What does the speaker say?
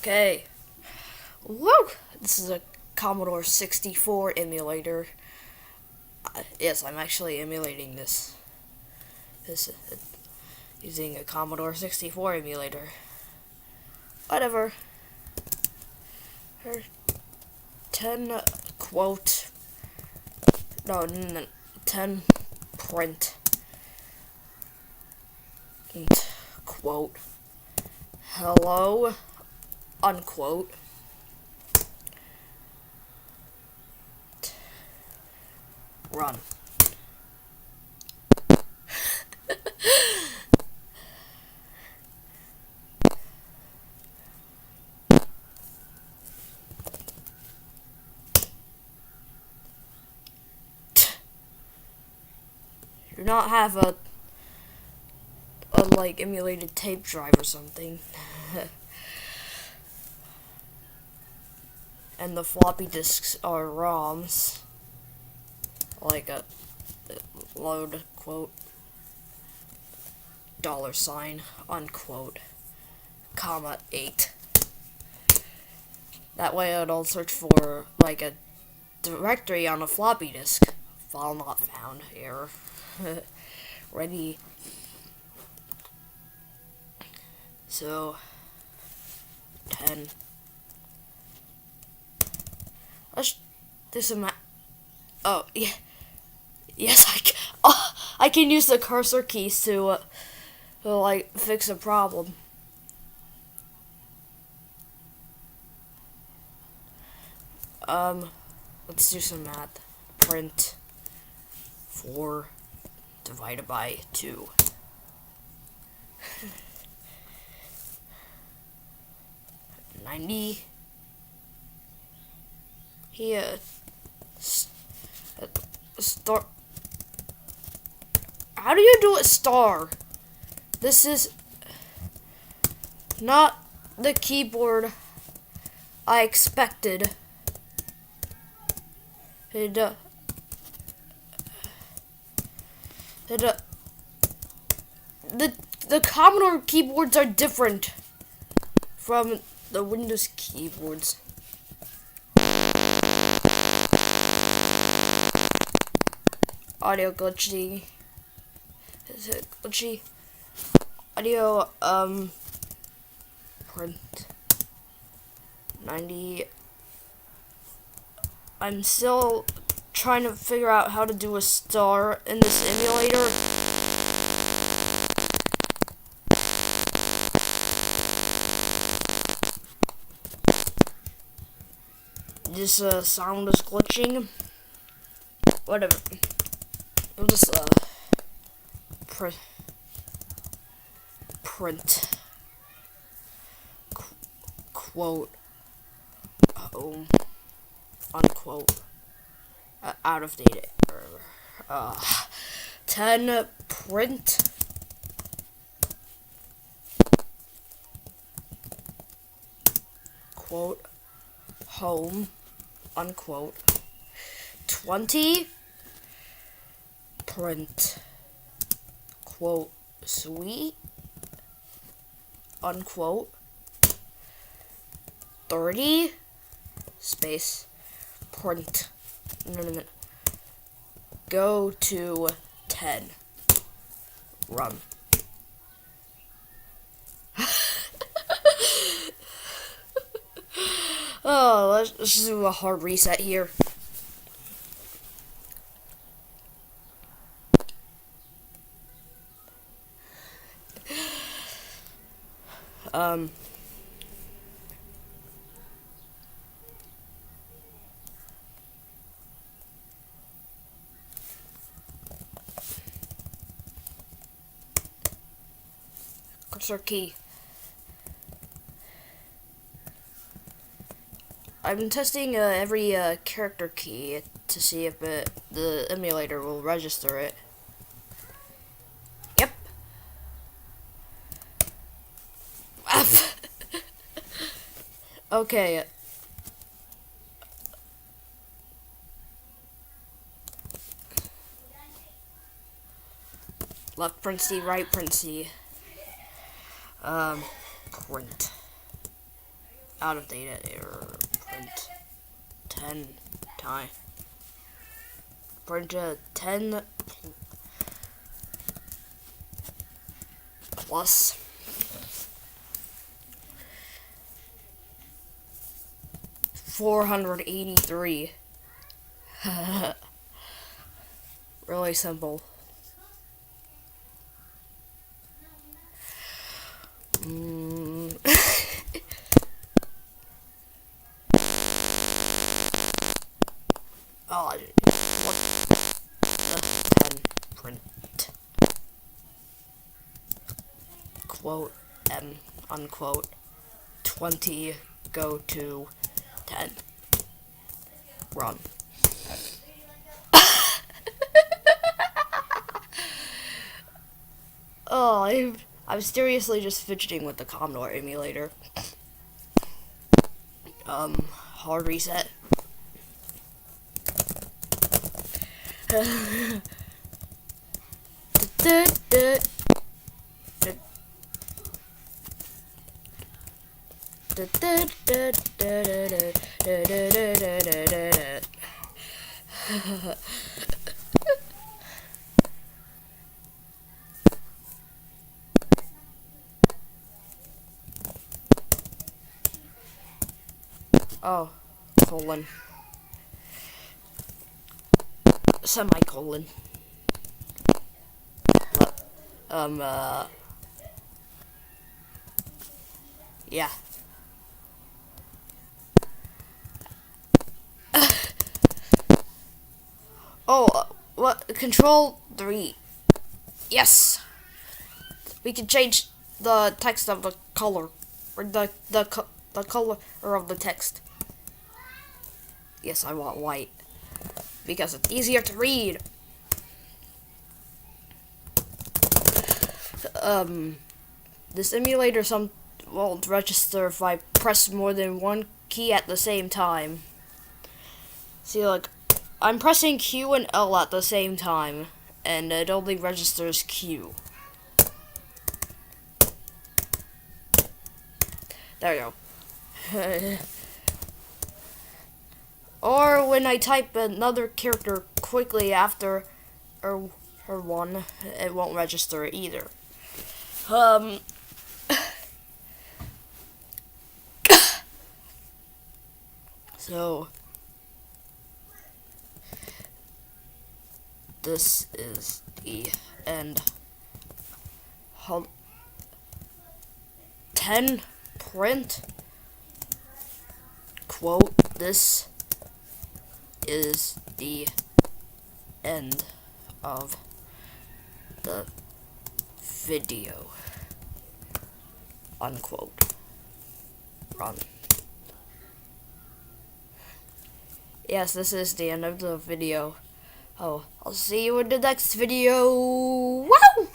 Okay. Woo! This is a Commodore 64 emulator. Yes, I'm actually emulating this. Using a Commodore 64 emulator. Whatever. Her 10 quote. No, 10 print. Quote. Hello. Unquote. Run. Do not have a like emulated tape drive or something. And the floppy disks are ROMs. Like a load quote $, unquote, comma 8. That way it'll search for like a directory on a floppy disk. File not found. Error. Ready. So 10. Let's do some. Oh yeah. Yes, I can use the cursor keys to like fix a problem. Let's do some math. Print 4 divided by 2. $90. Here. Star. How do you do a star? This is not the keyboard I expected. The Commodore keyboards are different from the Windows keyboards. Audio glitchy. Is it glitchy? Audio, print 90. I'm still trying to figure out how to do a star in this emulator. This sound is glitching. Whatever. I'll just print quote home unquote out of date 10 print quote home unquote 20 print quote sweet unquote 30 space print go to 10 run. Oh, let's do a hard reset here. Cursor key. I'm testing every character key to see if the emulator will register it. Yep. Okay. Left print C, right print C. Print out of data error. Print 10 time. Print 10 plus 483. Really simple. Oh, what the 10 print quote m unquote 20 go to 10 run. Oh, I'm seriously just fidgeting with the Commodore emulator. Hard reset. Oh, colon. Semicolon. Yeah. Oh, what? Control 3. Yes! We can change the text of the color. Or the color of the text. Yes, I want white. Because it's easier to read. This emulator won't register if I press more than one key at the same time. See, like, I'm pressing Q and L at the same time, and it only registers Q. There you go. Or when I type another character quickly after her one, it won't register either. So this is the end. 10 print quote. This is the end of the video. Unquote. Run. Yes, this is the end of the video. Oh, I'll see you in the next video. Wow!